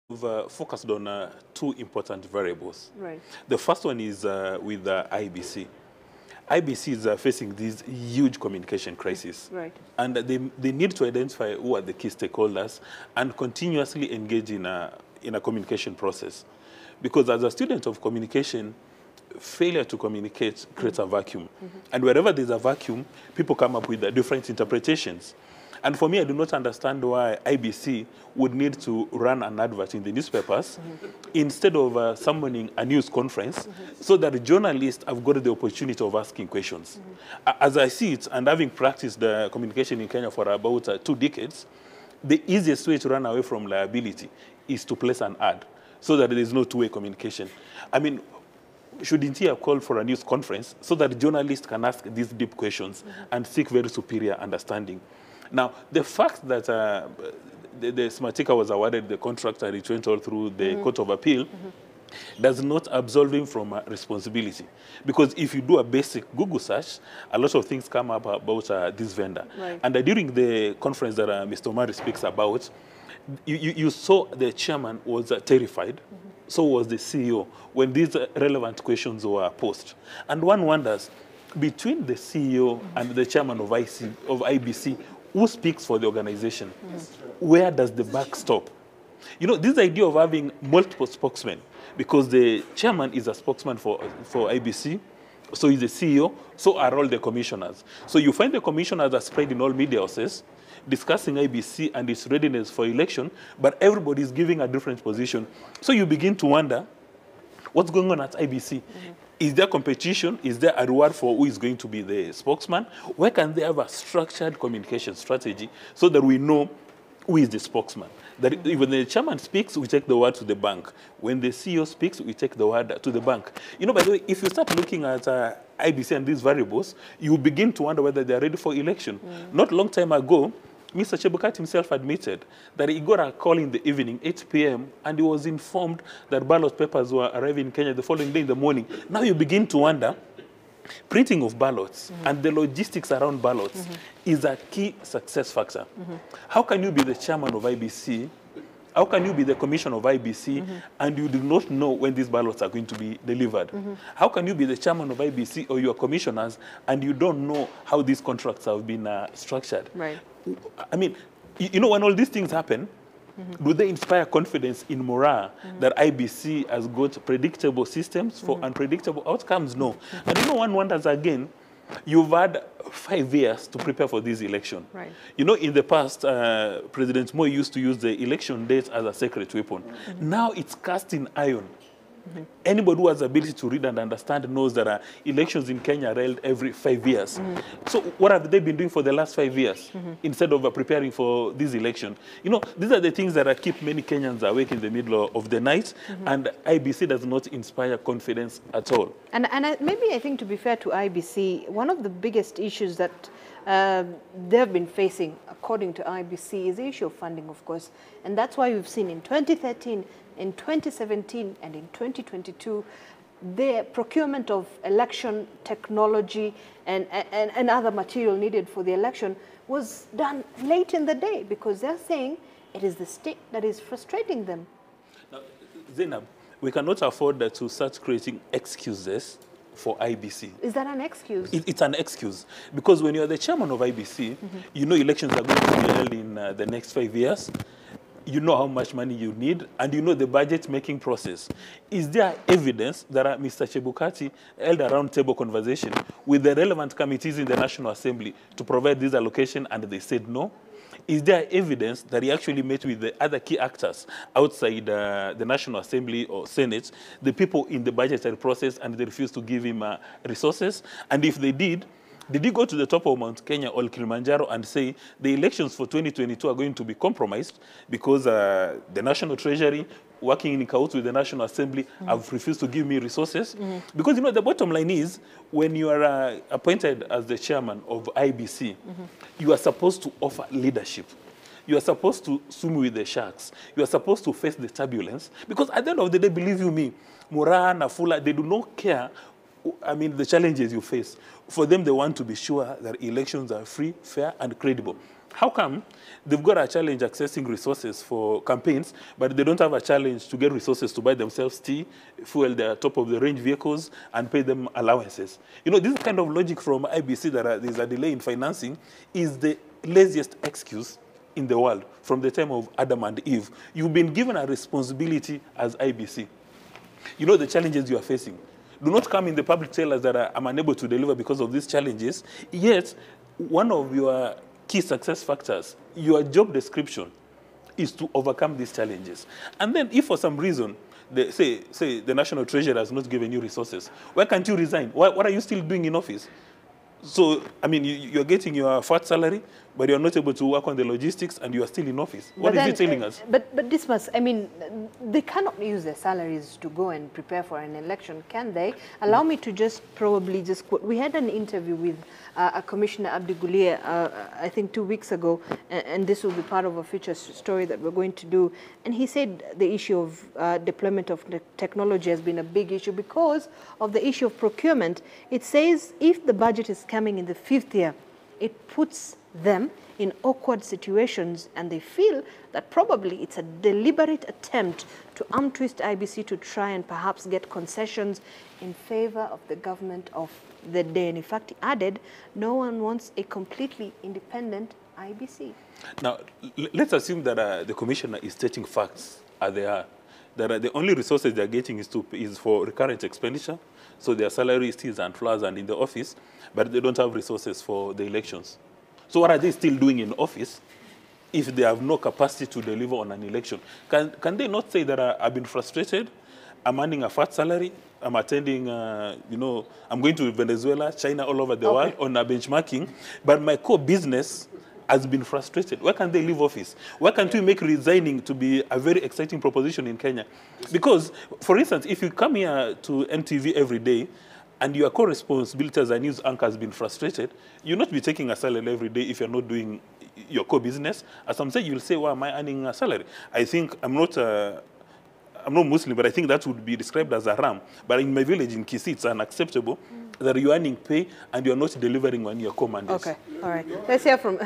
We've focused on two important variables. Right. The first one is with IEBC. IEBC is facing this huge communication crisis. Right. And they need to identify who are the key stakeholders and continuously engage in a communication process. Because as a student of communication, failure to communicate creates a vacuum. And wherever there's a vacuum, people come up with different interpretations. And for me, I do not understand why IEBC would need to run an advert in the newspapers instead of summoning a news conference so that journalists have got the opportunity of asking questions. As I see it, and having practiced communication in Kenya for about 2 decades, the easiest way to run away from liability is to place an ad so that there is no two-way communication. I mean, shouldn't he have called for a news conference so that journalists can ask these deep questions and seek very superior understanding? Now, the fact that the Smartika was awarded the contract and it went all through the Court of Appeal does not absolve him from responsibility. Because if you do a basic Google search, a lot of things come up about this vendor. Right. And during the conference that Mr. Omari speaks about, you saw the chairman was terrified. So was the CEO when these relevant questions were posed. And one wonders, between the CEO and the chairman of IEBC, who speaks for the organization? Where does the buck stop? You know, this idea of having multiple spokesmen, because the chairman is a spokesman for IEBC, so he's the CEO, so are all the commissioners. So you find the commissioners are spread in all media houses, discussing IEBC and its readiness for election, but everybody is giving a different position. So you begin to wonder, what's going on at IEBC? Is there competition? Is there a reward for who is going to be the spokesman? Where can they have a structured communication strategy so that we know who is the spokesman? That when the chairman speaks, we take the word to the bank. When the CEO speaks, we take the word to the bank. You know, by the way, if you start looking at IEBC and these variables, you begin to wonder whether they're ready for election. Not long time ago, Mr. Chebukati himself admitted that he got a call in the evening, 8 p.m., and he was informed that ballot papers were arriving in Kenya the following day in the morning. Now you begin to wonder, printing of ballots and the logistics around ballots is a key success factor. How can you be the chairman of IEBC? How can you be the commissioner of IEBC and you do not know when these ballots are going to be delivered? How can you be the chairman of IEBC or your commissioners and you don't know how these contracts have been structured? Right. I mean, you know, when all these things happen, do they inspire confidence in morale that IEBC has got predictable systems for unpredictable outcomes? No. And you know, one wonders again, you've had 5 years to prepare for this election. Right. You know, in the past, President Moi used to use the election date as a secret weapon. Now it's cast in iron. Anybody who has the ability to read and understand knows that elections in Kenya are held every 5 years. So what have they been doing for the last 5 years instead of preparing for this election? You know, these are the things that keep many Kenyans awake in the middle of the night, and IEBC does not inspire confidence at all. And maybe I think, to be fair to IEBC, one of the biggest issues that they've been facing, according to IEBC, is the issue of funding, of course. And that's why we've seen in 2013, in 2017, and in 2022, the procurement of election technology and other material needed for the election was done late in the day, because they're saying it is the state that is frustrating them. Now, Zainab, we cannot afford to start creating excuses for IEBC. Is that an excuse? It's an excuse. Because when you're the chairman of IEBC, you know elections are going to be held in the next 5 years. You know how much money you need, and you know the budget-making process. Is there evidence that Mr. Chebukati held a round-table conversation with the relevant committees in the National Assembly to provide this allocation, and they said no? Is there evidence that he actually met with the other key actors outside the National Assembly or Senate, the people in the budgetary process, and they refused to give him resources? And if they did he go to the top of Mount Kenya or Kilimanjaro and say the elections for 2022 are going to be compromised because the National Treasury, working in cahoots with the National Assembly, have refused to give me resources? Because, you know, the bottom line is, when you are appointed as the chairman of IEBC, you are supposed to offer leadership. You are supposed to swim with the sharks. You are supposed to face the turbulence. Because at the end of the day, believe you me, Moran, Afula, they do not care, I mean, the challenges you face. For them, they want to be sure that elections are free, fair, and credible. How come they've got a challenge accessing resources for campaigns, but they don't have a challenge to get resources to buy themselves tea, fuel their top-of-the-range vehicles, and pay them allowances? You know, this kind of logic from IBC that there's a delay in financing is the laziest excuse in the world from the time of Adam and Eve. You've been given a responsibility as IBC. You know the challenges you are facing. Do not come in the public tell us that I'm unable to deliver because of these challenges. Yet, one of your key success factors, your job description, is to overcome these challenges. And then if for some reason, say the National Treasury has not given you resources, why can't you resign? What are you still doing in office? So, I mean, you're getting your fat salary, but you're not able to work on the logistics, and you are still in office. What is it telling us? But this must, I mean, they cannot use their salaries to go and prepare for an election, can they? Allow me to just probably just quote. We had an interview with Commissioner Abdi Gulier, I think 2 weeks ago, and this will be part of a future story that we're going to do. And he said the issue of deployment of the technology has been a big issue because of the issue of procurement. It says if the budget is coming in the 5th year, it puts them in awkward situations, and they feel that probably it's a deliberate attempt to arm twist IBC to try and perhaps get concessions in favor of the government of the day. And in fact, he added, no one wants a completely independent IBC. Now, let's assume that the commissioner is stating facts as they are. That the only resources they're getting is for recurrent expenditure, so their salaries, teas and flowers and in the office, but they don't have resources for the elections. So what are they still doing in office if they have no capacity to deliver on an election? Can they not say that I've been frustrated, I'm earning a fat salary, I'm attending, you know, I'm going to Venezuela, China, all over the world on a benchmarking, but my core business has been frustrated. Why can't they leave office? Why can't we make resigning to be a very exciting proposition in Kenya? Because, for instance, if you come here to NTV every day and your core responsibility as a news anchor has been frustrated, you'll not be taking a salary every day if you're not doing your core business. As some say, you'll say, why am I earning a salary? I think I'm not Muslim, but I think that would be described as a ram. But in my village in Kisii, it's unacceptable that you're earning pay and you're not delivering on your core mandates. Okay, all right. Let's hear from...